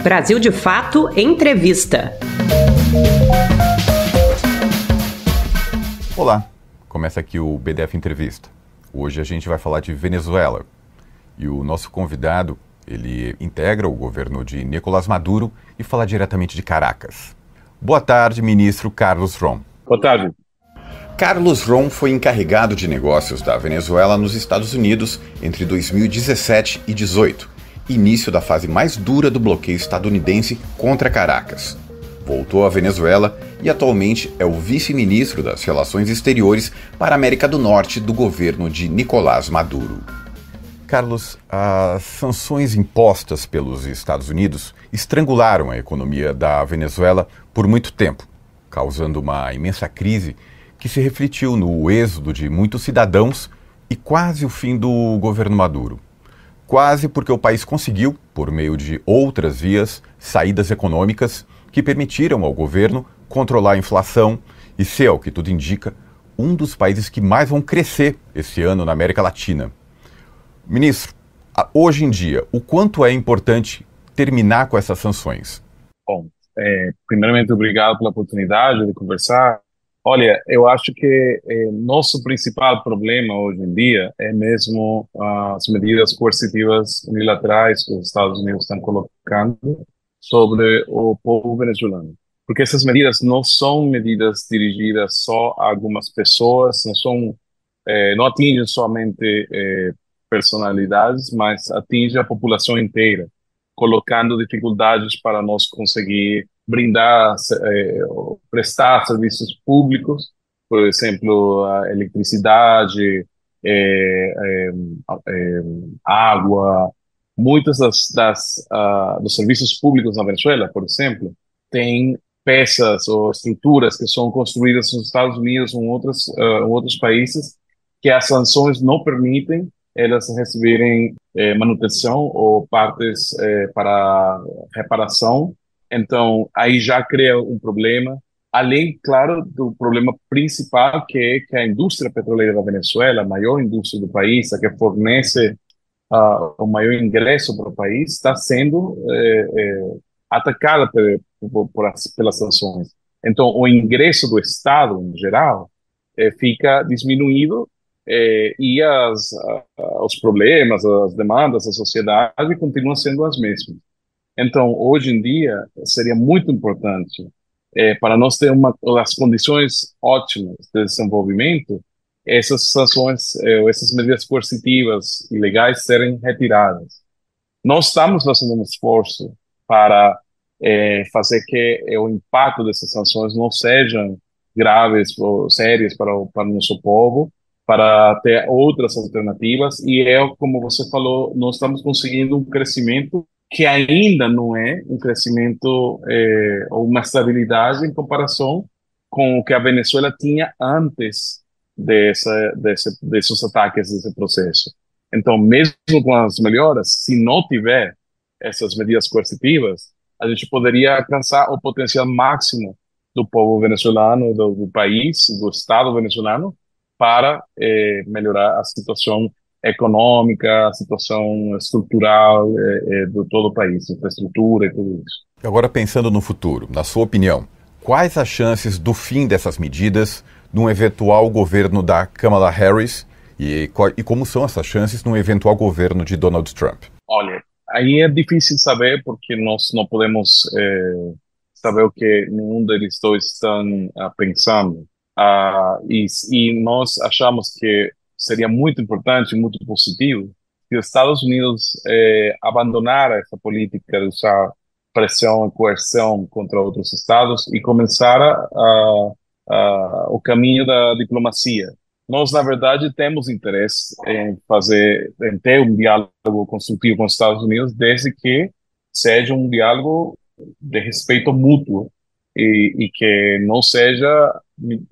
Brasil de Fato Entrevista. Olá, começa aqui o BDF Entrevista. Hoje a gente vai falar de Venezuela. E o nosso convidado, ele integra o governo de Nicolás Maduro e fala diretamente de Caracas. Boa tarde, ministro Carlos Rom. Boa tarde. Carlos Rom foi encarregado de negócios da Venezuela nos Estados Unidos entre 2017 e 2018, início da fase mais dura do bloqueio estadunidense contra Caracas. Voltou à Venezuela e atualmente é o vice-ministro das Relações Exteriores para a América do Norte do governo de Nicolás Maduro. Carlos, as sanções impostas pelos Estados Unidos estrangularam a economia da Venezuela por muito tempo, causando uma imensa crise que se refletiu no êxodo de muitos cidadãos e quase o fim do governo Maduro. Quase porque o país conseguiu, por meio de outras vias, saídas econômicas que permitiram ao governo controlar a inflação e ser, ao que tudo indica, um dos países que mais vão crescer esse ano na América Latina. Ministro, hoje em dia, o quanto é importante terminar com essas sanções? Bom, primeiramente, obrigado pela oportunidade de conversar. Olha, eu acho que nosso principal problema hoje em dia é mesmo as medidas coercitivas unilaterais que os Estados Unidos estão colocando sobre o povo venezuelano. Porque essas medidas não são medidas dirigidas só a algumas pessoas, não atingem somente personalidades, mas atingem a população inteira, colocando dificuldades para nós conseguir brindar, prestar serviços públicos, por exemplo, a eletricidade, água. Muitas dos serviços públicos na Venezuela, por exemplo, têm peças ou estruturas que são construídas nos Estados Unidos ou em outros países que as sanções não permitem elas receberem manutenção ou partes para reparação. Então, aí já cria um problema. Além, claro, do problema principal, que é que a indústria petroleira da Venezuela, a maior indústria do país, a que fornece o maior ingresso para o país, está sendo atacada pelas sanções. Então, o ingresso do Estado, em geral, fica diminuído e os problemas, as demandas da sociedade continuam sendo as mesmas. Então, hoje em dia, seria muito importante para nós ter as condições ótimas de desenvolvimento, essas sanções, essas medidas coercitivas ilegais serem retiradas. Nós estamos fazendo um esforço para fazer que o impacto dessas sanções não sejam graves ou sérias para o nosso povo, para ter outras alternativas. E como você falou, nós estamos conseguindo um crescimento que ainda não é um crescimento ou uma estabilidade em comparação com o que a Venezuela tinha antes desses ataques, desse processo. Então, mesmo com as melhoras, se não tiver essas medidas coercitivas, a gente poderia alcançar o potencial máximo do povo venezuelano, do país, do Estado venezuelano, para melhorar a situação econômica, a situação estrutural de todo o país, infraestrutura e tudo isso. Agora, pensando no futuro, na sua opinião, quais as chances do fim dessas medidas num eventual governo da Kamala Harris e como são essas chances num eventual governo de Donald Trump? Olha, aí é difícil saber porque nós não podemos saber o que nenhum deles dois estão pensando. E nós achamos que seria muito importante, muito positivo, que os Estados Unidos abandonaram essa política de usar pressão e coerção contra outros estados e começar o caminho da diplomacia. Nós, na verdade, temos interesse em ter um diálogo construtivo com os Estados Unidos, desde que seja um diálogo de respeito mútuo e que não seja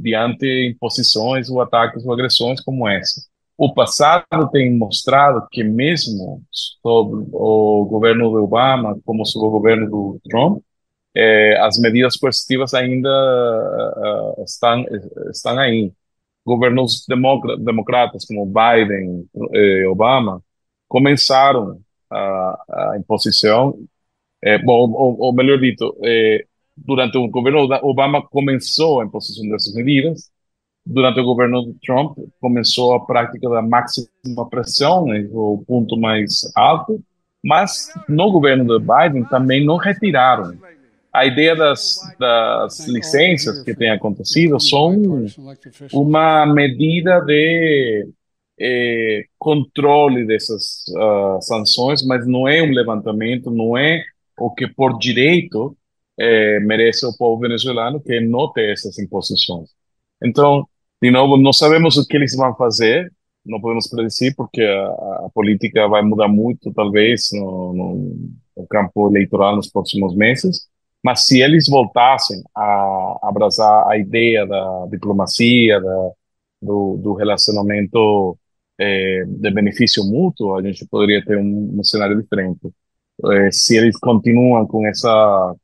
diante imposições ou ataques ou agressões como essa. O passado tem mostrado que mesmo sob o governo do Obama, como sob o governo do Trump, as medidas coercitivas ainda estão aí. Governos democratas como Biden e Obama começaram a imposição Bom, ou melhor dito, durante o governo Obama começou a imposição dessas medidas. Durante o governo de Trump, começou a prática da máxima pressão, né, o ponto mais alto, mas no governo de Biden também não retiraram. A ideia das licenças que tem acontecido são uma medida de controle dessas sanções, mas não é um levantamento, não é o que por direito merece o povo venezuelano, que é não ter essas imposições. Então, de novo, não sabemos o que eles vão fazer, não podemos predecir, porque a política vai mudar muito, talvez, no campo eleitoral nos próximos meses. Mas se eles voltassem a abraçar a ideia da diplomacia, do relacionamento de benefício mútuo, a gente poderia ter um cenário diferente. Se eles continuam com essa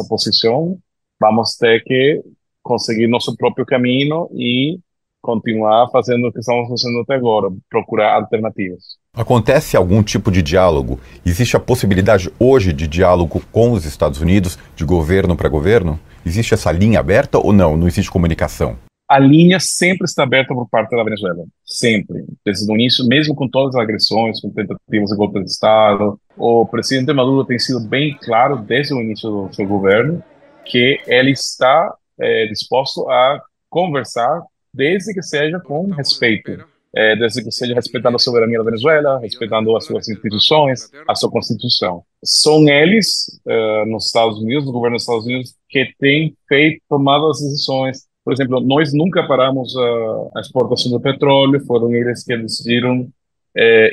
posição, vamos ter que conseguir nosso próprio caminho e continuar fazendo o que estamos fazendo até agora, procurar alternativas. Acontece algum tipo de diálogo? Existe a possibilidade hoje de diálogo com os Estados Unidos, de governo para governo? Existe essa linha aberta ou não? Não existe comunicação? A linha sempre está aberta por parte da Venezuela, sempre. Desde o início, mesmo com todas as agressões, com tentativas de golpe de Estado, o presidente Maduro tem sido bem claro desde o início do seu governo que ele está disposto a conversar desde que seja com respeito, desde que seja respeitando a soberania da Venezuela, respeitando as suas instituições, a sua Constituição. São eles, nos Estados Unidos, no governo dos Estados Unidos, que têm tomado as decisões. Por exemplo, nós nunca paramos a exportação do petróleo, foram eles que decidiram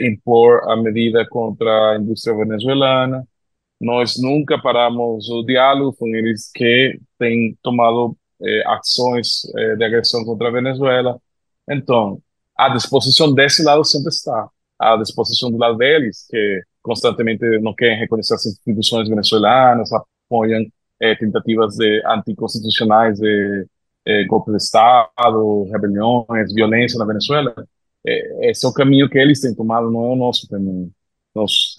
impor a medida contra a indústria venezuelana. Nós nunca paramos o diálogo, foram eles que têm tomado ações de agressão contra a Venezuela. Então, a disposição desse lado sempre está. A disposição do lado deles, que constantemente não querem reconhecer as instituições venezuelanas, apoiam tentativas anticonstitucionais de golpe de Estado, rebeliões, violência na Venezuela. Esse é o caminho que eles têm tomado, não é o nosso caminho. Nós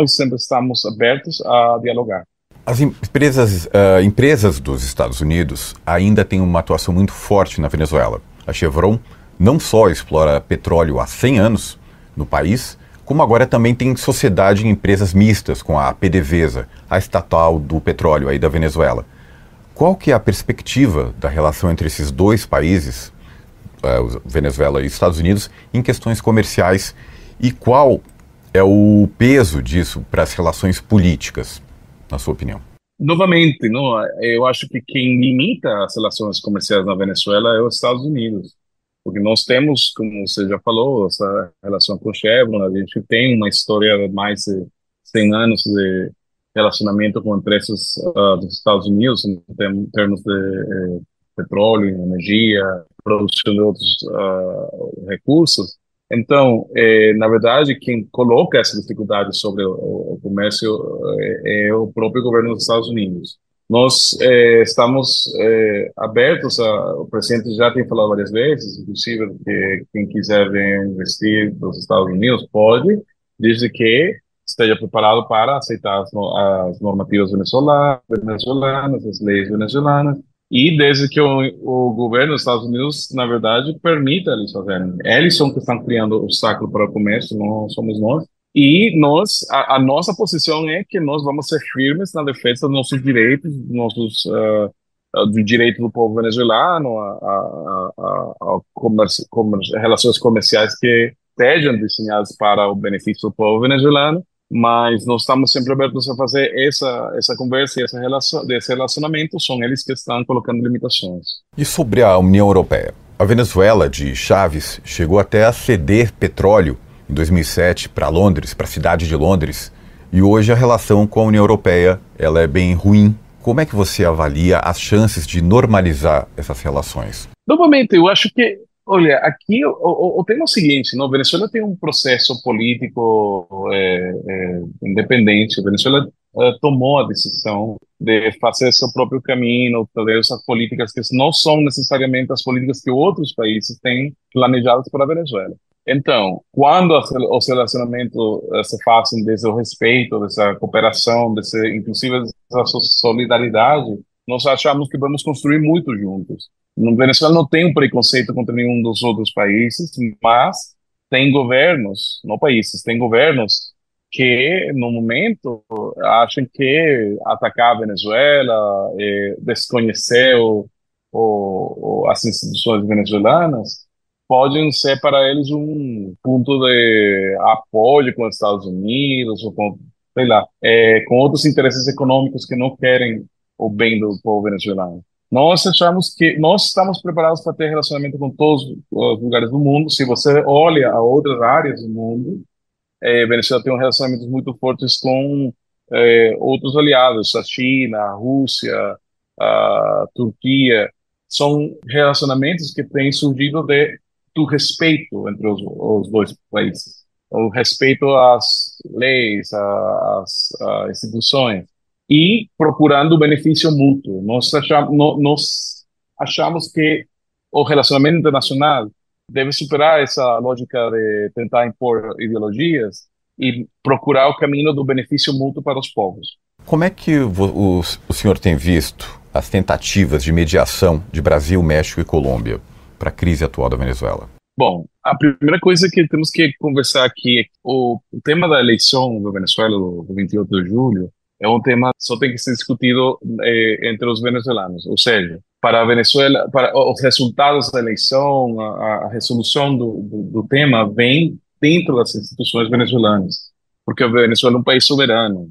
sempre estamos abertos a dialogar. As empresas dos Estados Unidos ainda têm uma atuação muito forte na Venezuela. A Chevron não só explora petróleo há 100 anos no país, como agora também tem sociedade em empresas mistas com a PDVSA, a estatal do petróleo aí da Venezuela. Qual que é a perspectiva da relação entre esses dois países, Venezuela e Estados Unidos, em questões comerciais, e qual é o peso disso para as relações políticas, na sua opinião? Novamente, não, eu acho que quem limita as relações comerciais na Venezuela é os Estados Unidos, porque nós temos, como você já falou, essa relação com o Chevron, a gente tem uma história de mais de 100 anos de relacionamento com empresas dos Estados Unidos em termos de petróleo, energia, produção de outros recursos. Então, na verdade, quem coloca essa dificuldade sobre o comércio é o próprio governo dos Estados Unidos. Nós estamos abertos o presidente já tem falado várias vezes, inclusive, que quem quiser vir investir nos Estados Unidos pode, desde que esteja preparado para aceitar as normativas venezuelanas, as leis venezuelanas, e desde que o governo dos Estados Unidos, na verdade, permita eles fazerem. Eles são que estão criando o obstáculo para o comércio, não somos nós. E a nossa posição é que nós vamos ser firmes na defesa dos nossos direitos, do direito do povo venezuelano, a relações comerciais que sejam desenhadas para o benefício do povo venezuelano, mas nós estamos sempre abertos a fazer essa conversa e esse relacionamento, são eles que estão colocando limitações. E sobre a União Europeia? A Venezuela de Chávez chegou até a ceder petróleo em 2007 para Londres, para a cidade de Londres, e hoje a relação com a União Europeia ela é bem ruim. Como é que você avalia as chances de normalizar essas relações? Novamente, eu acho que, olha, aqui o tema é o seguinte, não? A Venezuela tem um processo político independente. A Venezuela tomou a decisão de fazer seu próprio caminho, fazer essas políticas que não são necessariamente as políticas que outros países têm planejadas para a Venezuela. Então, quando os relacionamentos se fazem desse respeito, dessa cooperação, inclusive dessa solidariedade, nós achamos que vamos construir muito juntos. No Venezuela não tem um preconceito contra nenhum dos outros países, mas tem governos, não países, tem governos que, no momento, acham que atacar a Venezuela, desconhecer as instituições venezuelanas, podem ser para eles um ponto de apoio com os Estados Unidos ou com, sei lá, com outros interesses econômicos que não querem o bem do povo venezuelano. Nós achamos que nós estamos preparados para ter relacionamento com todos os lugares do mundo. Se você olha a outras áreas do mundo, Venezuela tem um relacionamentos muito fortes com outros aliados, a China, a Rússia, a Turquia. São relacionamentos que têm surgido do respeito entre os dois países, o respeito às leis, às instituições e procurando o benefício mútuo. Nós achamos que o relacionamento internacional deve superar essa lógica de tentar impor ideologias e procurar o caminho do benefício mútuo para os povos. Como é que o senhor tem visto as tentativas de mediação de Brasil, México e Colômbia para a crise atual da Venezuela? Bom, a primeira coisa que temos que conversar aqui é que o tema da eleição da Venezuela do 28 de julho é um tema que só tem que ser discutido entre os venezuelanos, ou seja, para a Venezuela, para os resultados da eleição, a resolução do tema vem dentro das instituições venezuelanas, porque a Venezuela é um país soberano.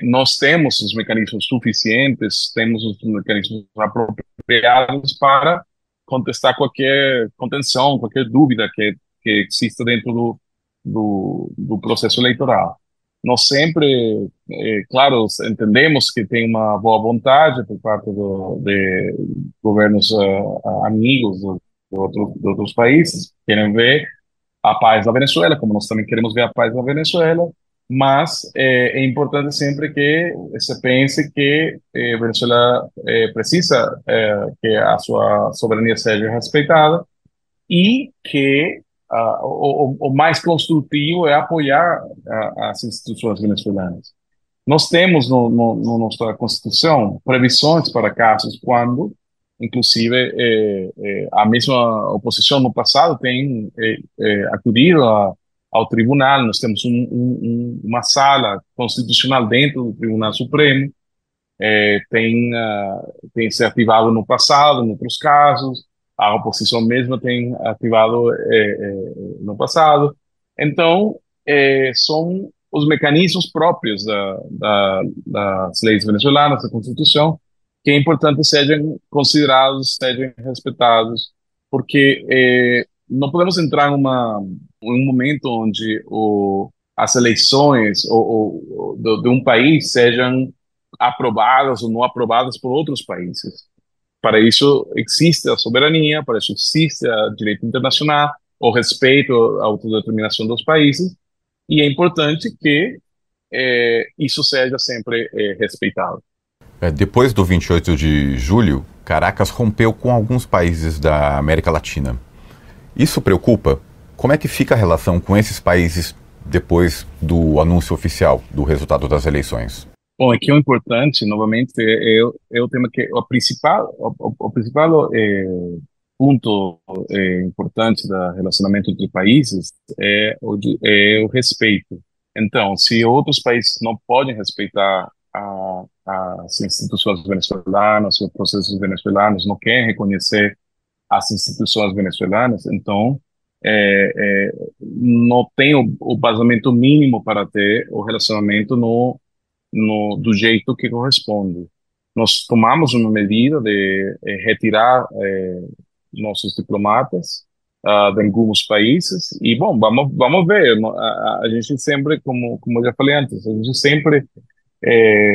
Nós temos os mecanismos suficientes, temos os mecanismos apropriados para contestar qualquer contenção, qualquer dúvida que exista dentro do processo eleitoral. Nós sempre, claro, entendemos que tem uma boa vontade por parte de governos amigos de outros países, que querem ver a paz da Venezuela, como nós também queremos ver a paz da Venezuela, mas é importante sempre que se pense que a Venezuela precisa que a sua soberania seja respeitada e que o mais construtivo é apoiar as instituições venezuelanas. Nós temos na nossa Constituição previsões para casos quando, inclusive, a mesma oposição no passado tem acudido ao tribunal. Nós temos uma sala constitucional dentro do Tribunal Supremo, tem se ativado no passado, em outros casos, a oposição mesma tem ativado no passado. Então, são os mecanismos próprios das leis venezuelanas, da Constituição, que é importante sejam considerados, sejam respeitados, porque não podemos entrar em um momento onde as eleições de um país sejam aprovadas ou não aprovadas por outros países. Para isso existe a soberania, para isso existe o direito internacional, o respeito à autodeterminação dos países, e é importante que isso seja sempre respeitado. Depois do 28 de julho, Caracas rompeu com alguns países da América Latina. Isso preocupa? Como é que fica a relação com esses países depois do anúncio oficial do resultado das eleições? Bom, aqui o importante, novamente, é o tema que o principal ponto importante do relacionamento entre países é o respeito. Então, se outros países não podem respeitar as instituições venezuelanas, os processos venezuelanos, não querem reconhecer as instituições venezuelanas, então não tem o vazamento mínimo para ter o relacionamento do jeito que corresponde. Nós tomamos uma medida de retirar nossos diplomatas de alguns países e, bom, vamos ver. A gente sempre, como eu já falei antes, a gente sempre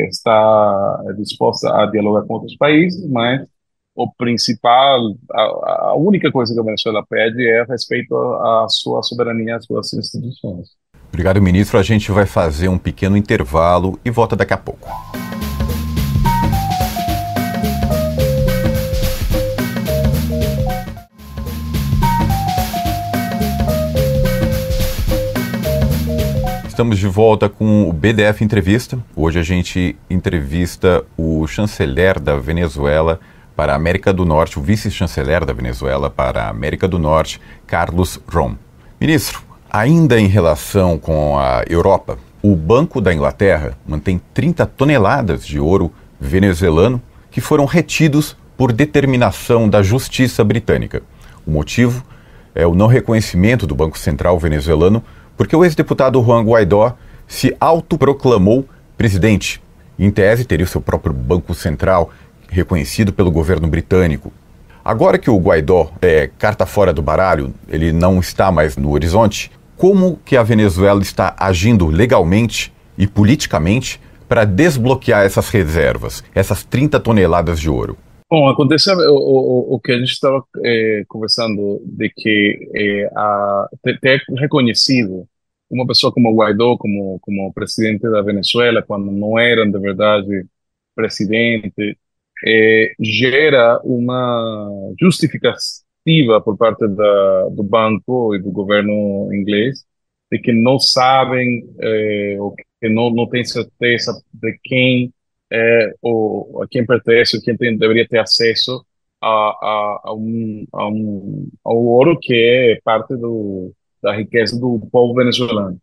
está disposta a dialogar com outros países, mas o principal, a única coisa que a Venezuela pede é respeito à sua soberania, às suas instituições. Obrigado, ministro. A gente vai fazer um pequeno intervalo e volta daqui a pouco. estamos de volta com o BDF Entrevista. Hoje a gente entrevista o chanceler da Venezuela para a América do Norte, o vice-chanceler da Venezuela para a América do Norte, Carlos Rom. Ministro, ainda em relação com a Europa, o Banco da Inglaterra mantém 30 toneladas de ouro venezuelano que foram retidos por determinação da Justiça Britânica. O motivo é o não reconhecimento do Banco Central venezuelano, porque o ex-deputado Juan Guaidó se autoproclamou presidente. Em tese, teria o seu próprio Banco Central reconhecido pelo governo britânico. Agora que o Guaidó é carta fora do baralho, ele não está mais no horizonte, como que a Venezuela está agindo legalmente e politicamente para desbloquear essas reservas, essas 30 toneladas de ouro? Bom, acontece o que a gente estava conversando, de que ter reconhecido uma pessoa como Guaidó como presidente da Venezuela, quando não era de verdade presidente, gera uma justificativa por parte do banco e do governo inglês de que não sabem, ou que não têm certeza de quem ou a quem pertence, ou quem deveria ter acesso ao ouro que é parte da riqueza do povo venezuelano.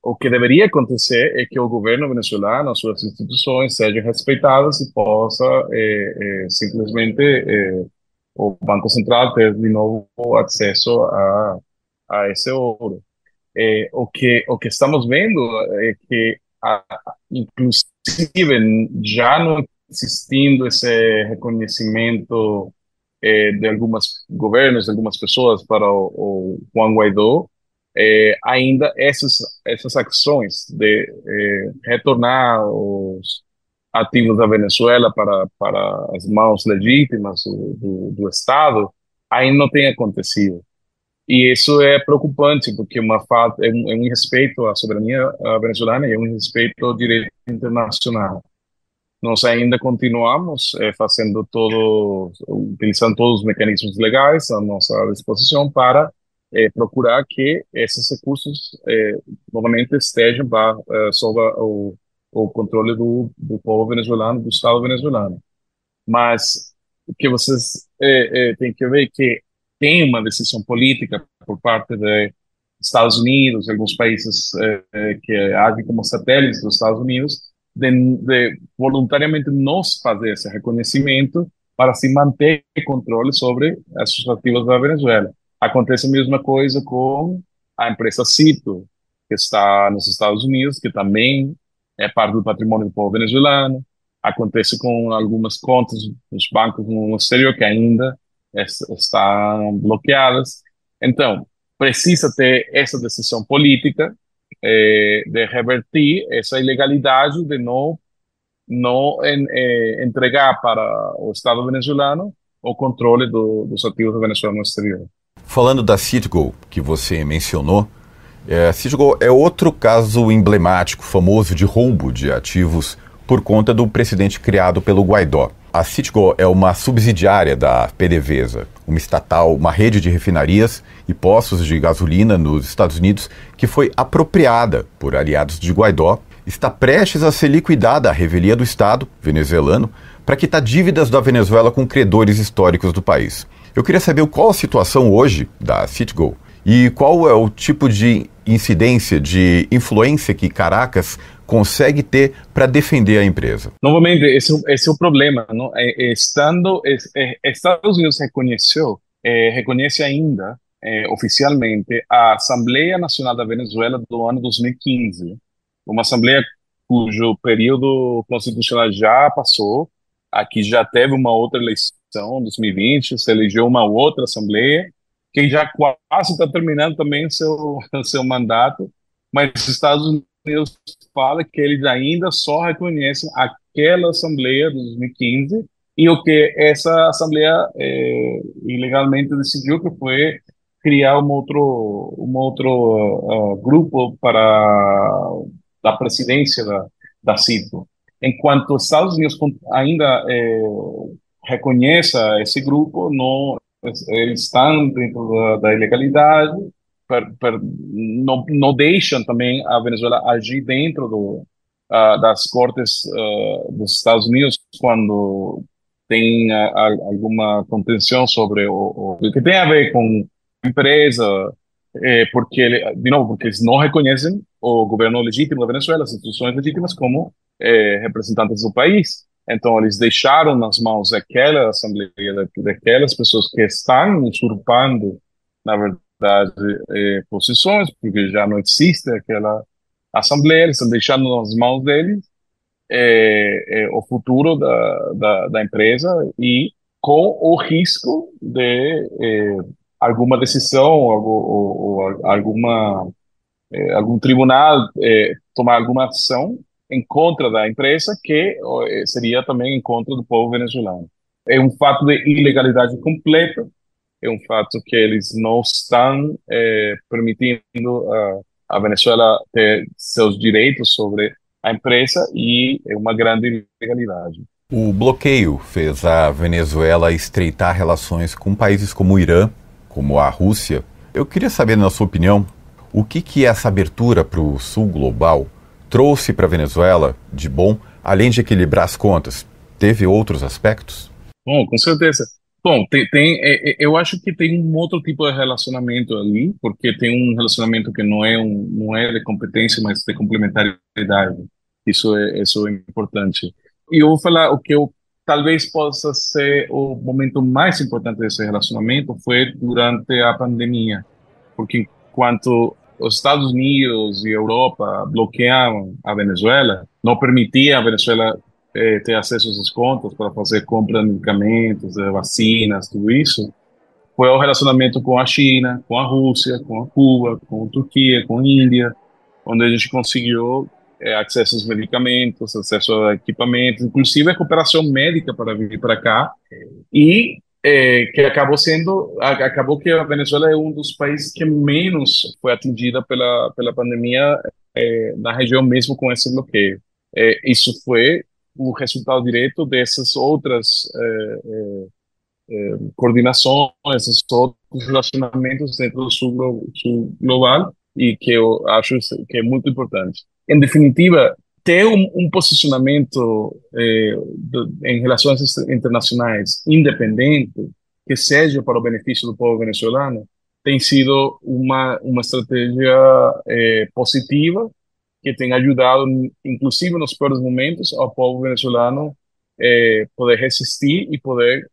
O que deveria acontecer é que o governo venezuelano, as suas instituições, sejam respeitadas e possa simplesmente o Banco Central ter de novo acesso a esse ouro. O que estamos vendo é que, inclusive, já não existindo esse reconhecimento de alguns governos, de algumas pessoas para o Juan Guaidó, ainda essas ações de retornar os ativos da Venezuela para as mãos legítimas do Estado ainda não tem acontecido. E isso é preocupante, porque é um respeito à soberania venezuelana e é um respeito ao direito internacional. Nós ainda continuamos utilizando todos os mecanismos legais à nossa disposição para procurar que esses recursos novamente estejam sob o controle do povo venezuelano, do Estado venezuelano. Mas o que vocês têm que ver é que tem uma decisão política por parte dos Estados Unidos, alguns países que agem como satélites dos Estados Unidos, de voluntariamente não fazer esse reconhecimento para se manter controle sobre as ativos da Venezuela. Acontece a mesma coisa com a empresa Cito, que está nos Estados Unidos, que também é parte do patrimônio do povo venezuelano. Acontece com algumas contas dos bancos no exterior que ainda estão bloqueadas. Então, precisa ter essa decisão política de revertir essa ilegalidade de não entregar para o Estado venezuelano o controle dos ativos da Venezuela no exterior. Falando da Citgo, que você mencionou, a Citgo é outro caso emblemático, famoso de roubo de ativos por conta do precedente criado pelo Guaidó. A Citgo é uma subsidiária da PDVSA, uma estatal, uma rede de refinarias e postos de gasolina nos Estados Unidos que foi apropriada por aliados de Guaidó, está prestes a ser liquidada a revelia do Estado venezuelano para quitar dívidas da Venezuela com credores históricos do país. Eu queria saber qual a situação hoje da Citgo e qual é o tipo de incidência, de influência que Caracas consegue ter para defender a empresa. Novamente, esse é o problema, não? Estados Unidos reconhece ainda oficialmente a Assembleia Nacional da Venezuela do ano 2015, uma assembleia cujo período constitucional já passou. Aqui já teve uma outra eleição em 2020, se elegeu uma outra assembleia que já quase está terminando também seu mandato, mas os Estados Unidos fala que eles ainda só reconhecem aquela Assembleia de 2015 e o que essa Assembleia ilegalmente decidiu, que foi criar um outro grupo para da presidência da CIPO. Enquanto os Estados Unidos ainda reconheça esse grupo, não, eles estão dentro da ilegalidade, não deixam também a Venezuela agir dentro das cortes dos Estados Unidos quando tem alguma contenção sobre o que tem a ver com a empresa, porque, de novo, porque eles não reconhecem o governo legítimo da Venezuela, as instituições legítimas, como representantes do país. Então, eles deixaram nas mãos daquela assembleia, daquelas pessoas que estão usurpando, na verdade, posições, porque já não existe aquela assembleia, eles estão deixando nas mãos deles o futuro da empresa e com o risco de alguma decisão ou algum tribunal tomar alguma ação em contra da empresa que seria também em contra do povo venezuelano. É um fato de ilegalidade completa, é um fato que eles não estão permitindo a Venezuela ter seus direitos sobre a empresa e é uma grande ilegalidade. O bloqueio fez a Venezuela estreitar relações com países como o Irã, como a Rússia. Eu queria saber, na sua opinião, o que essa abertura para o sul global trouxe para a Venezuela de bom, além de equilibrar as contas? Teve outros aspectos? Bom, com certeza. Bom, eu acho que tem um outro tipo de relacionamento ali, porque tem um relacionamento que não é de competência, mas de complementaridade. Isso é importante. E eu vou falar o que eu talvez possa ser o momento mais importante desse relacionamento foi durante a pandemia, porque enquanto os Estados Unidos e a Europa bloqueavam a Venezuela, não permitiam a Venezuela ter acesso a essas contas para fazer compra de medicamentos, de vacinas, tudo isso, foi o relacionamento com a China, com a Rússia, com a Cuba, com a Turquia, com a Índia, onde a gente conseguiu acesso aos medicamentos, acesso a equipamentos, inclusive a cooperação médica para vir para cá, e que acabou que a Venezuela é um dos países que menos foi atingida pela pandemia na região mesmo com esse bloqueio. Isso foi o resultado direto dessas outras coordenações, esses outros relacionamentos dentro do sul global e que eu acho que é muito importante. Em definitiva, ter um posicionamento em relações internacionais independente, que seja para o benefício do povo venezuelano, tem sido uma estratégia positiva que tem ajudado, inclusive nos piores momentos, ao povo venezuelano poder resistir e poder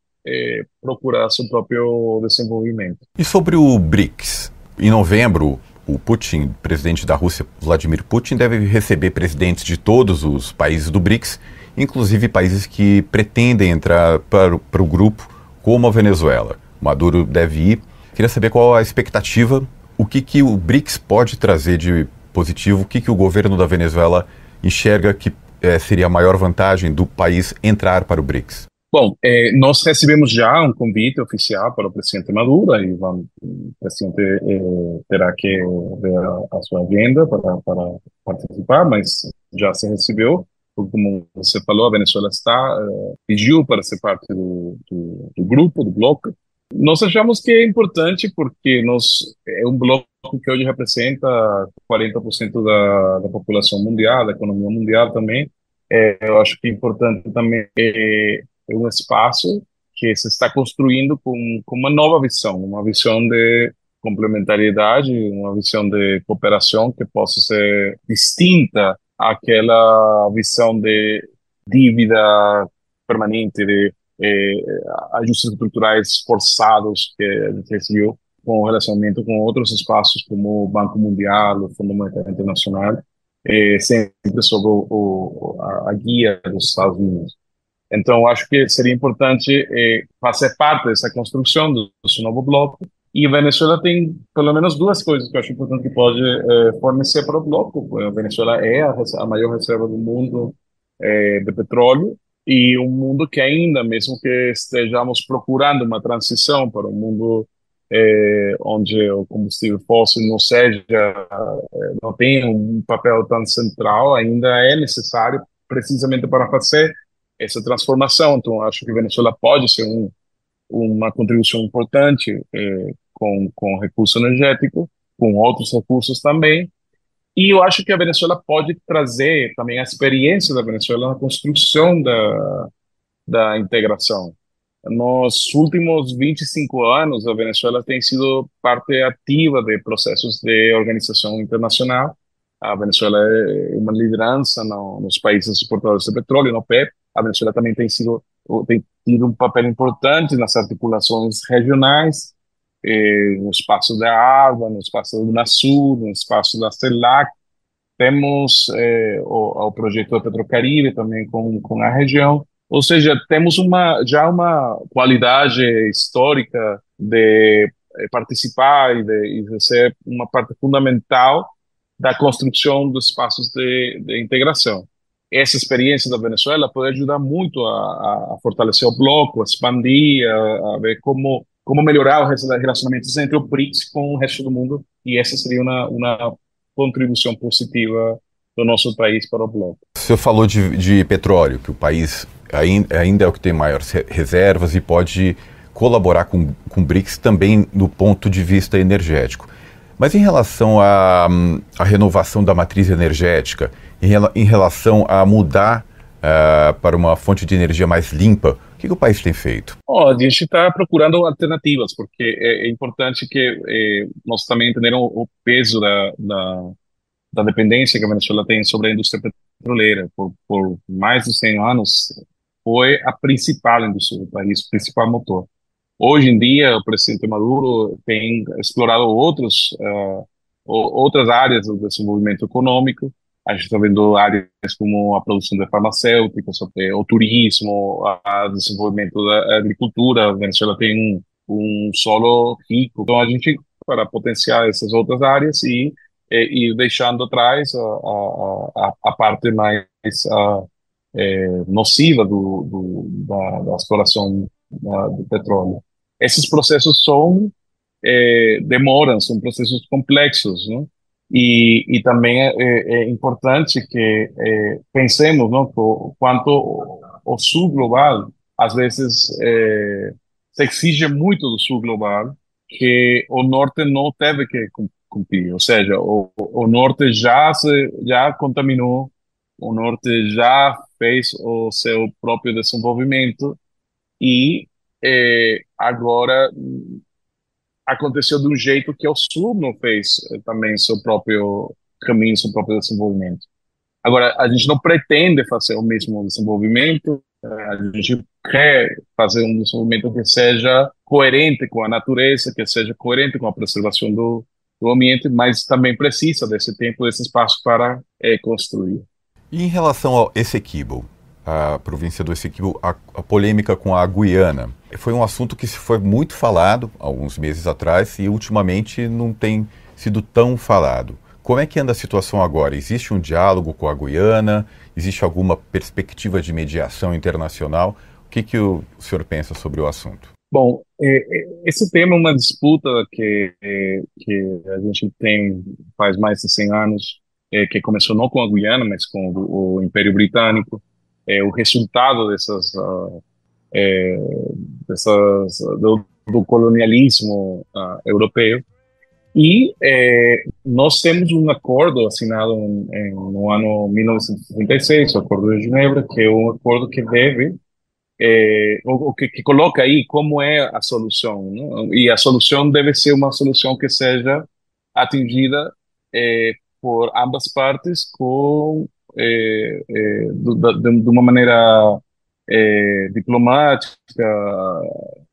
procurar seu próprio desenvolvimento. E sobre o BRICS? Em novembro, o Putin, presidente da Rússia, Vladimir Putin, deve receber presidentes de todos os países do BRICS, inclusive países que pretendem entrar para o grupo, como a Venezuela. Maduro deve ir. Queria saber qual a expectativa, o que o BRICS pode trazer de positivo, o que o governo da Venezuela enxerga que seria a maior vantagem do país entrar para o BRICS. Bom, nós recebemos já um convite oficial para o presidente Maduro e o presidente terá que ver a sua agenda para participar, mas já se recebeu, porque, como você falou, a Venezuela pediu para ser parte do grupo, do bloco. Nós achamos que é importante porque é um bloco que hoje representa 40% da população mundial, da economia mundial também. Eu acho que é importante também é um espaço que se está construindo com uma nova visão, uma visão de complementariedade, uma visão de cooperação que possa ser distinta àquela visão de dívida permanente, de ajustes estruturais forçados que a gente recebeu com o relacionamento com outros espaços como o Banco Mundial, o Fundo Monetário Internacional, sempre sob a guia dos Estados Unidos. Então, acho que seria importante fazer parte dessa construção do seu novo bloco. E a Venezuela tem pelo menos duas coisas que eu acho importante que pode fornecer para o bloco. A Venezuela é a maior reserva do mundo de petróleo e um mundo que ainda, mesmo que estejamos procurando uma transição para um mundo onde o combustível fóssil não tenha um papel tão central, ainda é necessário precisamente para fazer essa transformação. Então, acho que a Venezuela pode ser uma contribuição importante com recurso energético com outros recursos também. E eu acho que a Venezuela pode trazer também a experiência da Venezuela na construção da integração. Nos últimos 25 anos, a Venezuela tem sido parte ativa de processos de organização internacional. A Venezuela é uma liderança nos países exportadores de petróleo, no OPEP. A Venezuela também tem tido um papel importante nas articulações regionais, no espaço da ARBA, no espaço do UNASUR, no espaço da CELAC. Temos o projeto da Petrocaribe também com a região. Ou seja, temos já uma qualidade histórica de participar e de ser uma parte fundamental da construção dos espaços de integração. Essa experiência da Venezuela pode ajudar muito a fortalecer o bloco, a expandir, a ver como melhorar os relacionamentos entre o BRICS com o resto do mundo, e essa seria uma contribuição positiva do nosso país para o bloco. O senhor falou de petróleo, que o país ainda é o que tem maiores reservas e pode colaborar com o BRICS também no ponto de vista energético. Mas em relação à renovação da matriz energética, em relação a mudar para uma fonte de energia mais limpa, o que o país tem feito? A gente está procurando alternativas, porque é importante que nós também entendemos o peso da dependência que a Venezuela tem sobre a indústria petroleira. Por mais de 100 anos, foi a principal indústria do país, o principal motor. Hoje em dia, o presidente Maduro tem explorado outras áreas do desenvolvimento econômico. A gente está vendo áreas como a produção de farmacêuticos, o turismo, o desenvolvimento da agricultura. A Venezuela tem um solo rico. Então, a gente, para potenciar essas outras áreas e ir deixando atrás a parte mais nociva da exploração do petróleo. Esses processos demoram, são processos complexos, né? E também é importante que pensemos, não, quanto o sul global, às vezes, se exige muito do sul global, que o norte não teve que cumprir. Ou seja, o norte já contaminou, o norte já fez o seu próprio desenvolvimento e agora aconteceu de um jeito que o Sul não fez também seu próprio caminho, seu próprio desenvolvimento. Agora, a gente não pretende fazer o mesmo desenvolvimento, a gente quer fazer um desenvolvimento que seja coerente com a natureza, que seja coerente com a preservação do ambiente, mas também precisa desse tempo, desse espaço para construir. E em relação ao Essequibo, a província do Essequibo, a polêmica com a Guiana, foi um assunto que foi muito falado alguns meses atrás e ultimamente não tem sido tão falado. Como é que anda a situação agora? Existe um diálogo com a Guiana? Existe alguma perspectiva de mediação internacional? O que o senhor pensa sobre o assunto? Bom, esse tema é uma disputa que a gente tem faz mais de 100 anos, que começou não com a Guiana, mas com o Império Britânico. O resultado do colonialismo europeu. E nós temos um acordo assinado no ano 1966, o Acordo de Genebra, que é um acordo que deve, que coloca aí como é a solução, né? E a solução deve ser uma solução que seja atingida por ambas partes de uma maneira diplomática,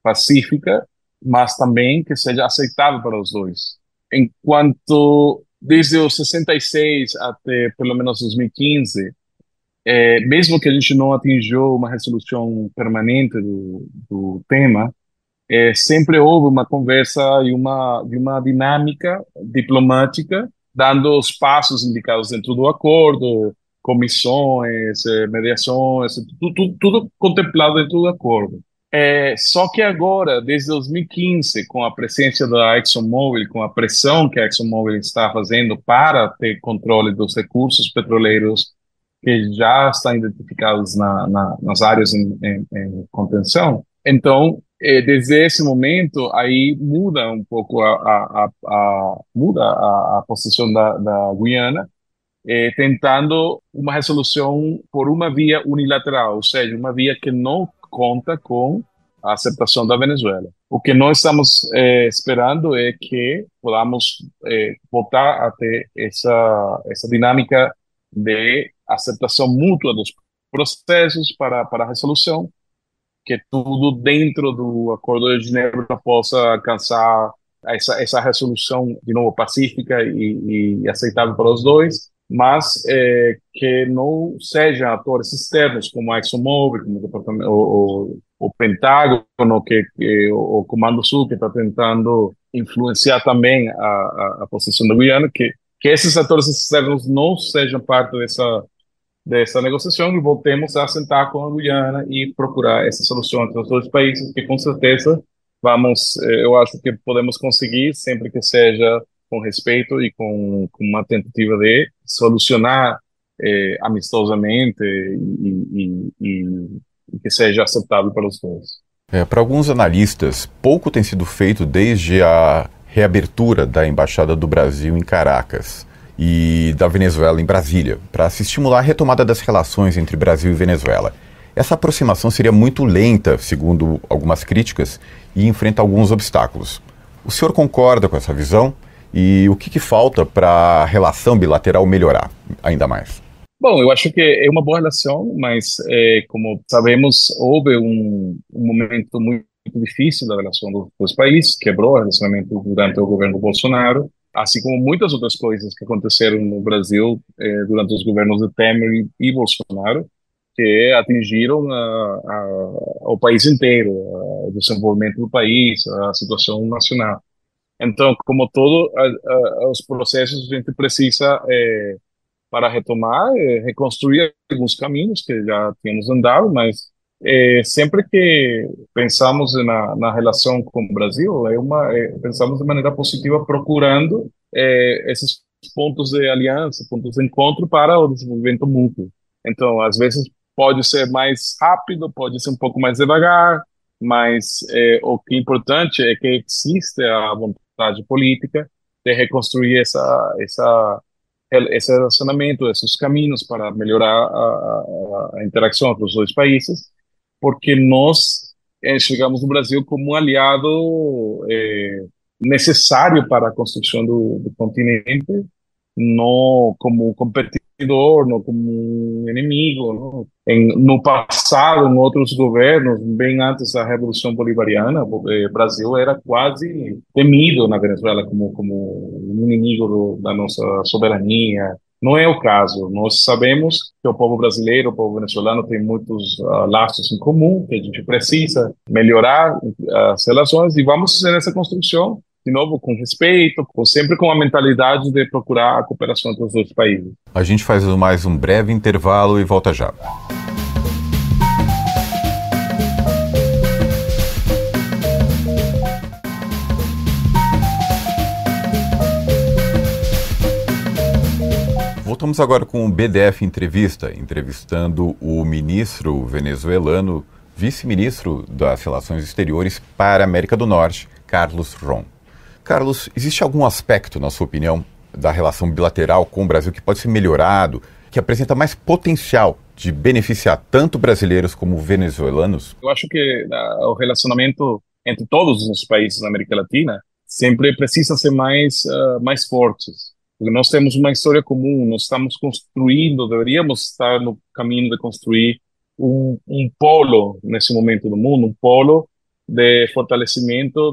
pacífica, mas também que seja aceitável para os dois. Enquanto desde os 66 até pelo menos 2015, mesmo que a gente não atingiu uma resolução permanente do tema, sempre houve uma conversa e uma dinâmica diplomática, dando os passos indicados dentro do acordo, comissões, mediações, tudo contemplado dentro do acordo. Só que agora, desde 2015, com a presença da ExxonMobil, com a pressão que a ExxonMobil está fazendo para ter controle dos recursos petroleiros que já estão identificados nas áreas em contenção, então desde esse momento, aí muda um pouco muda a posição da Guiana, tentando uma resolução por uma via unilateral, ou seja, uma via que não conta com a aceitação da Venezuela. O que nós estamos esperando é que podamos voltar a ter essa dinâmica de aceitação mútua dos processos para a resolução, que tudo dentro do Acordo de Genebra possa alcançar essa resolução, de novo, pacífica e aceitável para os dois, mas que não sejam atores externos, como a ExxonMobil, como o, departamento, o Pentágono, o Comando Sul, que está tentando influenciar também a posição da Guiana, que esses atores externos não sejam parte dessa negociação e voltemos a sentar com a Guiana e procurar essa solução entre os dois países, que com certeza eu acho que podemos conseguir, sempre que seja com respeito e com uma tentativa de solucionar amistosamente e que seja aceitável para os dois. Para alguns analistas, pouco tem sido feito desde a reabertura da Embaixada do Brasil em Caracas e da Venezuela em Brasília, para se estimular a retomada das relações entre Brasil e Venezuela. Essa aproximação seria muito lenta, segundo algumas críticas, e enfrenta alguns obstáculos. O senhor concorda com essa visão? E o que falta para a relação bilateral melhorar ainda mais? Bom, eu acho que é uma boa relação, mas como sabemos, houve um momento muito difícil da relação dos países, quebrou o relacionamento durante o governo Bolsonaro, assim como muitas outras coisas que aconteceram no Brasil durante os governos de Temer e Bolsonaro, que atingiram o país inteiro, o desenvolvimento do país, a situação nacional. Então, como todos os processos, a gente precisa, para retomar, reconstruir alguns caminhos que já tínhamos andado, mas sempre que pensamos na relação com o Brasil, pensamos de maneira positiva, procurando esses pontos de aliança, pontos de encontro para o desenvolvimento mútuo. Então, às vezes pode ser mais rápido, pode ser um pouco mais devagar, mas o que é importante é que existe a vontade política de reconstruir esse relacionamento, esses caminhos para melhorar a interação entre os dois países, porque nós chegamos no Brasil como um aliado necessário para a construção do continente, não como competidor, não como inimigo. Não? No passado, em outros governos, bem antes da Revolução Bolivariana, o Brasil era quase temido na Venezuela como um inimigo da nossa soberania. Não é o caso. Nós sabemos que o povo brasileiro, o povo venezuelano tem muitos laços em comum, que a gente precisa melhorar as relações e vamos fazer essa construção de novo, com respeito, sempre com a mentalidade de procurar a cooperação entre os dois países. A gente faz mais um breve intervalo e volta já. Voltamos agora com o BDF Entrevista, entrevistando o ministro venezuelano, vice-ministro das Relações Exteriores para a América do Norte, Carlos Rom. Carlos, existe algum aspecto, na sua opinião, da relação bilateral com o Brasil que pode ser melhorado, que apresenta mais potencial de beneficiar tanto brasileiros como venezuelanos? Eu acho que o relacionamento entre todos os países da América Latina sempre precisa ser mais fortes. Porque nós temos uma história comum, nós estamos construindo, deveríamos estar no caminho de construir um polo nesse momento do mundo, um polo de fortalecimento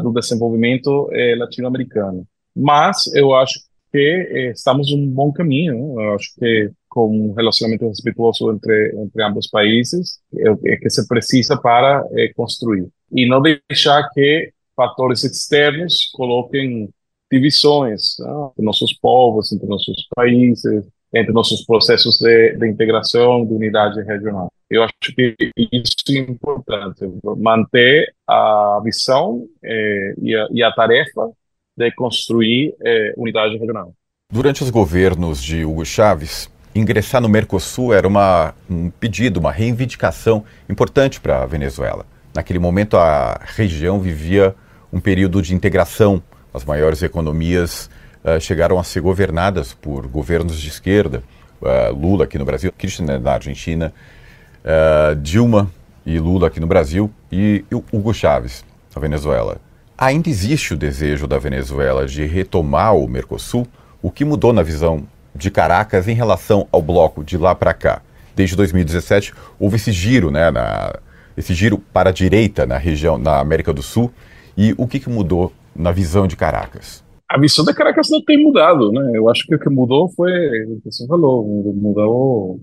do desenvolvimento latino-americano. Mas eu acho que estamos num bom caminho. Eu acho que com um relacionamento respeituoso entre ambos países é que se precisa para construir. E não deixar que fatores externos coloquem divisões entre nossos povos, entre nossos países, entre nossos processos de integração, de unidade regional. Eu acho que isso é importante, manter a visão e a tarefa de construir unidade regional. Durante os governos de Hugo Chávez, ingressar no Mercosul era um pedido, uma reivindicação importante para a Venezuela. Naquele momento, a região vivia um período de integração. As maiores economias chegaram a ser governadas por governos de esquerda. Lula aqui no Brasil, Kirchner na Argentina, Dilma e Lula aqui no Brasil e Hugo Chávez na Venezuela. Ainda existe o desejo da Venezuela de retomar o Mercosul? O que mudou na visão de Caracas em relação ao bloco de lá para cá? Desde 2017 houve esse giro, né, esse giro para a direita na região, na América do Sul. E o que mudou na visão de Caracas? A visão de Caracas não tem mudado, né? Eu acho que o que mudou foi o que você falou, mudou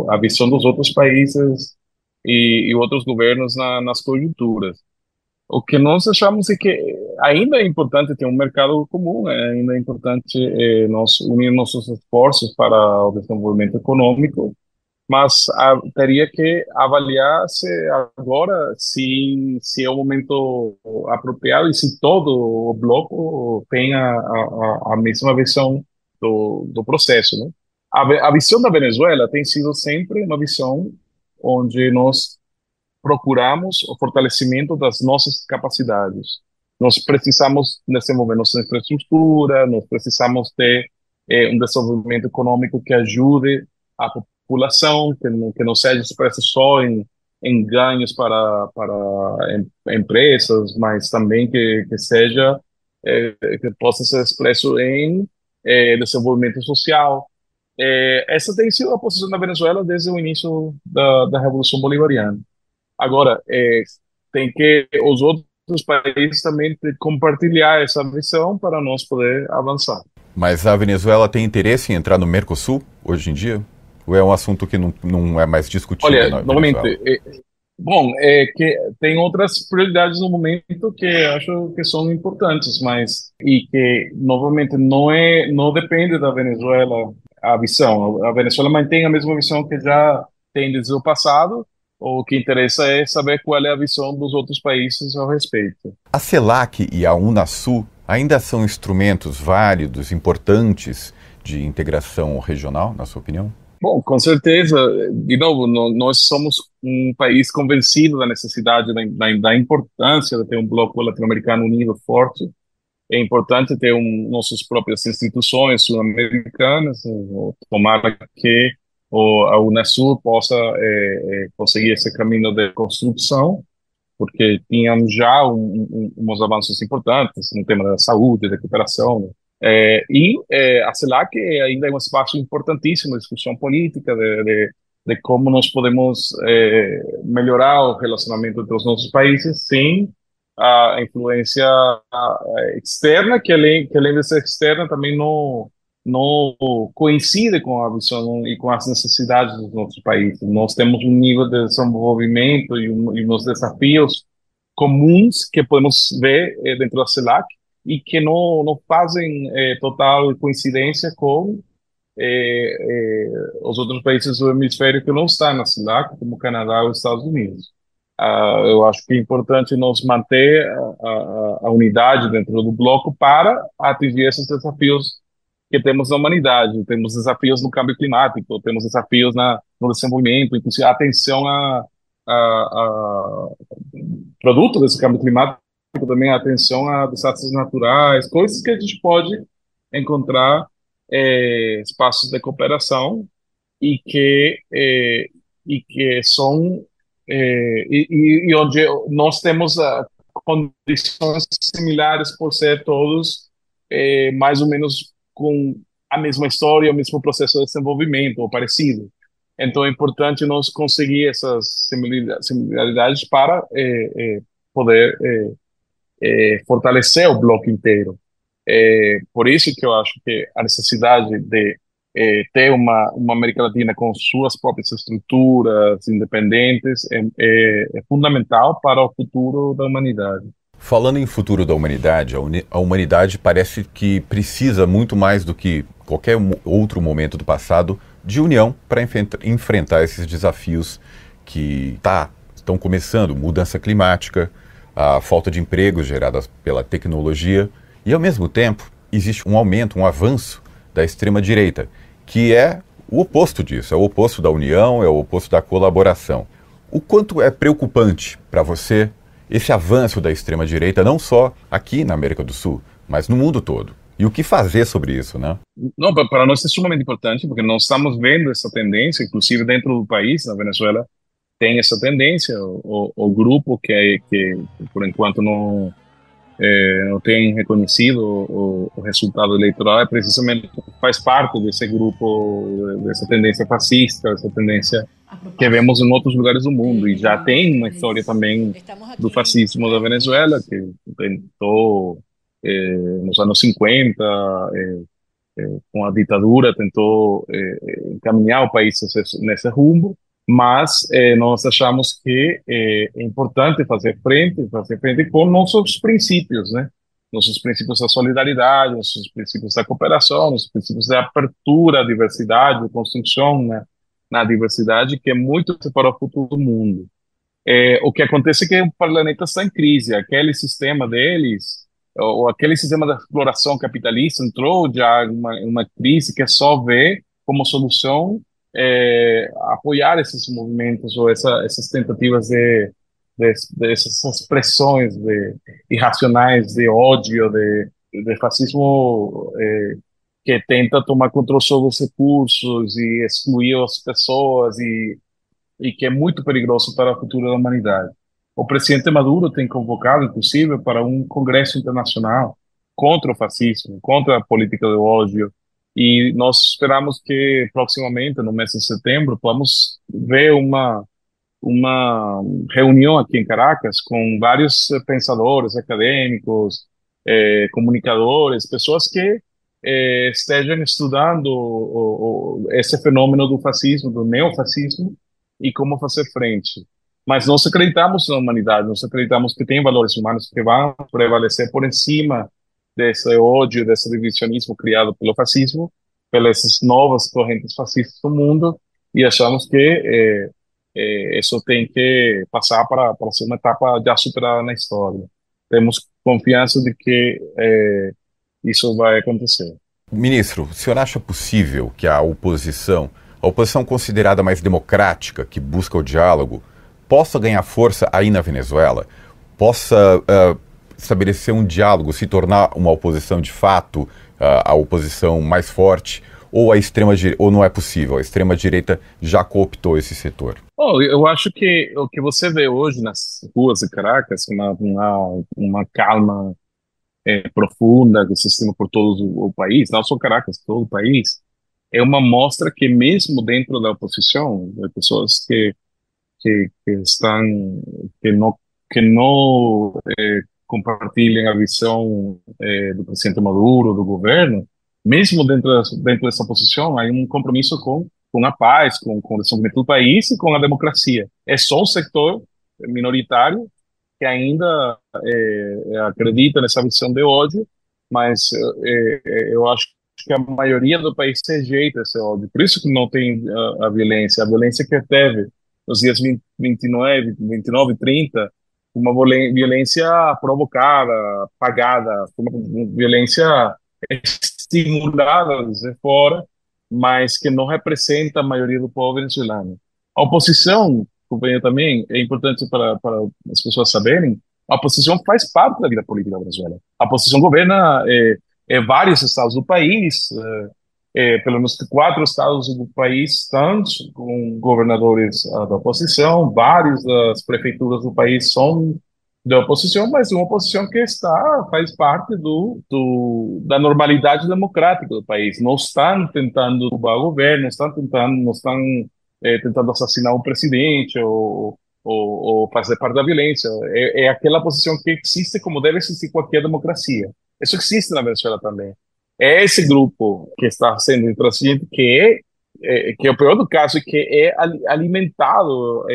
a visão dos outros países e outros governos nas conjunturas. O que nós achamos é que ainda é importante ter um mercado comum, né? Ainda é importante nós unir nossos esforços para o desenvolvimento econômico, mas teria que avaliar se agora se é o momento apropriado e se todo o bloco tem a mesma visão do processo, né? A visão da Venezuela tem sido sempre uma visão onde nós procuramos o fortalecimento das nossas capacidades. Nós precisamos desenvolver nossa infraestrutura, nós precisamos ter um desenvolvimento econômico que ajude a população, que não seja expresso só em ganhos para empresas, mas também que seja que possa ser expresso em desenvolvimento social. Essa tem sido a posição da Venezuela desde o início da Revolução Bolivariana. Agora, tem que os outros países também compartilhar essa visão para nós poder avançar. Mas a Venezuela tem interesse em entrar no Mercosul hoje em dia? Ou é um assunto que não é mais discutido? Olha, novamente, que tem outras prioridades no momento que acho que são importantes, mas e que novamente não depende da Venezuela a visão. A Venezuela mantém a mesma visão que já tem desde o passado. O que interessa é saber qual é a visão dos outros países ao respeito. A CELAC e a Unasul ainda são instrumentos válidos, importantes de integração regional, na sua opinião? Bom, com certeza. De novo, nós somos um país convencido da necessidade, da importância de ter um bloco latino-americano unido forte. É importante ter nossas próprias instituições sul-americanas. Tomara que a Unasul possa conseguir esse caminho de construção, porque tínhamos já uns avanços importantes no tema da saúde, da recuperação, né? A CELAC ainda é um espaço importantíssimo de discussão política, de como nós podemos melhorar o relacionamento entre os nossos países sem a influência externa, que além de ser externa, também não coincide com a visão e com as necessidades dos nossos países. Nós temos um nível de desenvolvimento e uns desafios comuns que podemos ver dentro da CELAC e que não fazem total coincidência com os outros países do hemisfério que não estão na CELAC, como o Canadá e os Estados Unidos. Eu acho que é importante nós manter a unidade dentro do bloco para atingir esses desafios que temos na humanidade. Temos desafios no câmbio climático, temos desafios no desenvolvimento, inclusive a atenção a produto desse câmbio climático, também a atenção a desastres naturais, coisas que a gente pode encontrar espaços de cooperação e que são e onde nós temos condições similares por ser todos mais ou menos com a mesma história, o mesmo processo de desenvolvimento, ou parecido. Então é importante nós conseguir essas similaridades para poder fortalecer o bloco inteiro. Por isso que eu acho que a necessidade de ter uma América Latina com suas próprias estruturas independentes é fundamental para o futuro da humanidade. Falando em futuro da humanidade, a humanidade parece que precisa muito mais do que qualquer outro momento do passado de união para enfrentar esses desafios que estão começando, mudança climática, a falta de empregos geradas pela tecnologia e, ao mesmo tempo, existe um aumento, um avanço da extrema-direita, que é o oposto disso, é o oposto da união, é o oposto da colaboração. O quanto é preocupante para você esse avanço da extrema-direita, não só aqui na América do Sul, mas no mundo todo? E o que fazer sobre isso, né? Não, para nós é sumamente importante, porque nós estamos vendo essa tendência, inclusive dentro do país, na Venezuela, tem essa tendência. O grupo que por enquanto não tem reconhecido o resultado eleitoral é precisamente faz parte desse grupo, dessa tendência fascista, dessa tendência que vemos em outros lugares do mundo. E já tem uma história também do fascismo da Venezuela, que tentou, nos anos 50, com a ditadura, tentou encaminhar o país nesse rumo, mas nós achamos que é importante fazer frente com nossos princípios, né? Nossos princípios da solidariedade, nossos princípios da cooperação, nossos princípios da abertura à diversidade, de construção, né, na diversidade, que é muito para o futuro do mundo. O que acontece é que o planeta está em crise. Aquele sistema deles, ou aquele sistema de exploração capitalista, entrou já em uma crise que só vê como solução apoiar esses movimentos ou essas tentativas dessas pressões irracionais de ódio, de fascismo que tenta tomar controle sobre os recursos e excluir as pessoas e que é muito perigoso para o futuro da humanidade. O presidente Maduro tem convocado, inclusive, para um congresso internacional contra o fascismo, contra a política de ódio, e nós esperamos que proximamente, no mês de setembro, podamos ver uma reunião aqui em Caracas com vários pensadores, acadêmicos, comunicadores, pessoas que estejam estudando esse fenômeno do fascismo, do neofascismo, e como fazer frente. Mas nós acreditamos na humanidade, nós acreditamos que tem valores humanos que vão prevalecer por cima desse ódio, desse divisionismo criado pelo fascismo, pelas novas correntes fascistas do mundo, e achamos que isso tem que passar para ser uma etapa já superada na história. Temos confiança de que isso vai acontecer. Ministro, o senhor acha possível que a oposição considerada mais democrática, que busca o diálogo, possa ganhar força aí na Venezuela? Possa estabelecer um diálogo, se tornar uma oposição de fato, a oposição mais forte? Ou ou não é possível? A extrema-direita já cooptou esse setor? Eu acho que o que você vê hoje nas ruas de Caracas, uma calma profunda que se estende por todo o país, não só Caracas, todo o país, é uma mostra que mesmo dentro da oposição, de pessoas que estão que não compartilham a visão do presidente Maduro, do governo, mesmo dentro dessa oposição, há um compromisso com a paz, com o desenvolvimento do país e com a democracia. É só um setor minoritário que ainda acredita nessa visão de ódio, mas eu acho que a maioria do país rejeita esse ódio. Por isso que não tem a violência. A violência que teve nos dias 29 e 30, uma violência provocada, pagada, uma violência estimulada desde fora, mas que não representa a maioria do povo venezuelano. A oposição, companheiro, também é importante para as pessoas saberem, a oposição faz parte da vida política da Venezuela. A oposição governa vários estados do país, pelo menos 4 estados do país estão com governadores da oposição, várias das prefeituras do país são da oposição, mas uma oposição que faz parte da normalidade democrática do país. Não estão tentando derrubar o governo, não estão tentando assassinar um presidente ou fazer parte da violência. É aquela posição que existe como deve existir qualquer democracia. Isso existe na Venezuela também. É esse grupo que está sendo intransigente que é o pior do caso, que é alimentado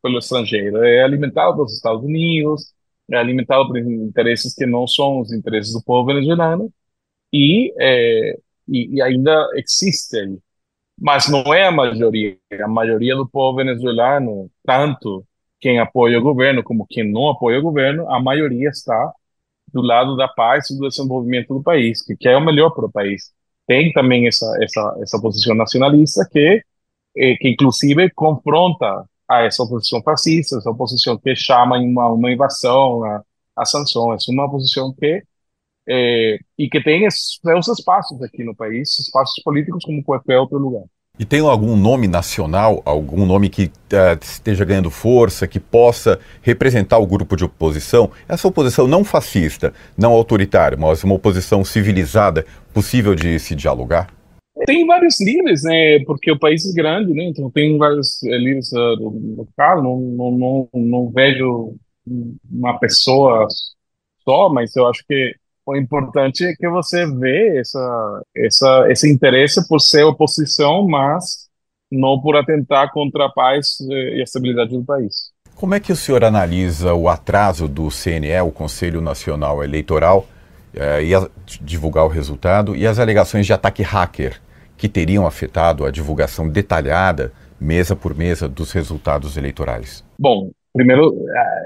pelo estrangeiro, é alimentado pelos Estados Unidos, é alimentado por interesses que não são os interesses do povo venezuelano e ainda existe aí. Mas não é a maioria do povo venezuelano, tanto quem apoia o governo como quem não apoia o governo, a maioria está do lado da paz e do desenvolvimento do país, que é o melhor para o país. Tem também essa posição nacionalista que inclusive confronta a essa oposição fascista, essa oposição que chama em uma invasão, a sanções, uma oposição que e que tem seus espaços aqui no país, espaços políticos como qualquer outro lugar. E tem algum nome nacional, algum nome que esteja ganhando força, que possa representar o grupo de oposição? Essa oposição não fascista, não autoritária, mas uma oposição civilizada, possível de se dialogar? Tem vários líderes, né? Porque o país é grande, né? Então tem vários líderes do local. Não vejo uma pessoa só, mas eu acho que o importante é que você vê esse interesse por ser oposição, mas não por atentar contra a paz e a estabilidade do país. Como é que o senhor analisa o atraso do CNE, o Conselho Nacional Eleitoral, divulgar o resultado, e as alegações de ataque hacker que teriam afetado a divulgação detalhada, mesa por mesa, dos resultados eleitorais? Bom, primeiro,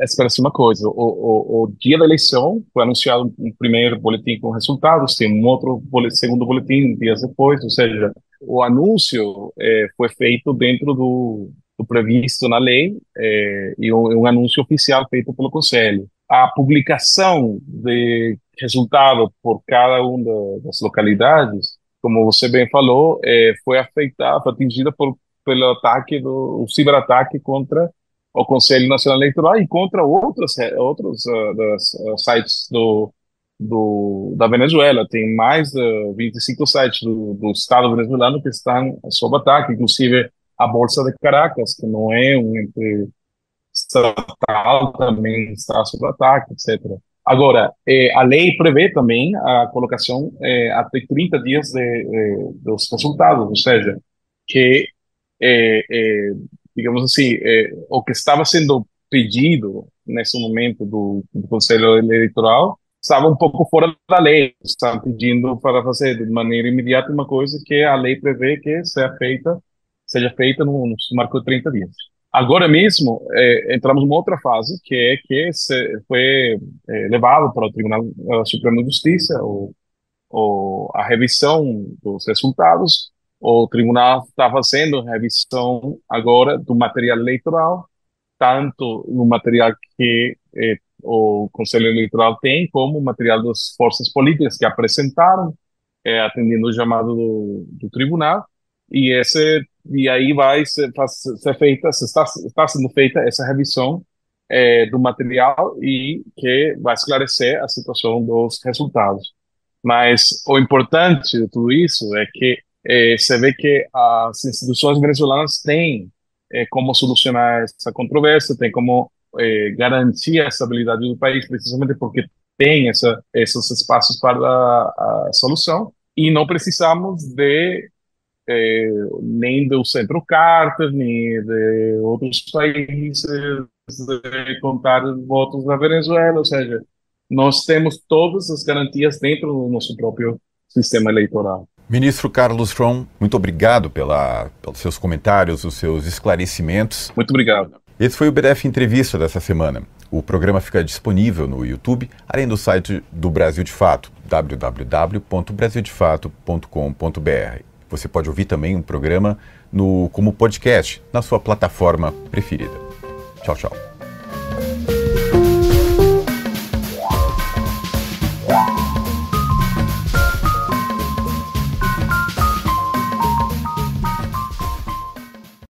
esclarecer uma coisa. O dia da eleição foi anunciado um primeiro boletim com resultados, tem um outro segundo boletim dias depois, ou seja, o anúncio foi feito dentro do previsto na lei e um anúncio oficial feito pelo Conselho. A publicação de resultado por cada uma das localidades, como você bem falou, foi afetada, foi atingida pelo ataque o ciberataque contra o Conselho Nacional Eleitoral e contra outros sites da Venezuela. Tem mais de 25 sites do Estado venezuelano que estão sob ataque, inclusive a Bolsa de Caracas, que não é um ente estatal, também está sob ataque, etc. Agora, a lei prevê também a colocação até 30 dias dos resultados, ou seja, que digamos assim, o que estava sendo pedido nesse momento do Conselho Eleitoral estava um pouco fora da lei. Estavam pedindo para fazer de maneira imediata uma coisa que a lei prevê que seja feita no marco de 30 dias. Agora mesmo, entramos numa outra fase, que é que foi levado para o Tribunal Supremo de Justiça a revisão dos resultados. O tribunal está fazendo revisão agora do material eleitoral, tanto no material que o Conselho Eleitoral tem, como o material das forças políticas que apresentaram, atendendo o chamado do tribunal, e aí vai ser feita, está sendo feita essa revisão do material e que vai esclarecer a situação dos resultados. Mas o importante de tudo isso é que você vê que as instituições venezuelanas têm como solucionar essa controvérsia, têm como garantir a estabilidade do país, precisamente porque tem esses espaços para a solução, e não precisamos nem do Centro Carter, nem de outros países de contar votos da Venezuela, ou seja, nós temos todas as garantias dentro do nosso próprio sistema eleitoral. Ministro Carlos Rom, muito obrigado pelos seus comentários, os seus esclarecimentos. Muito obrigado. Esse foi o BDF Entrevista dessa semana. O programa fica disponível no YouTube, além do site do Brasil de Fato, www.brasildefato.com.br. Você pode ouvir também um programa como podcast na sua plataforma preferida. Tchau, tchau.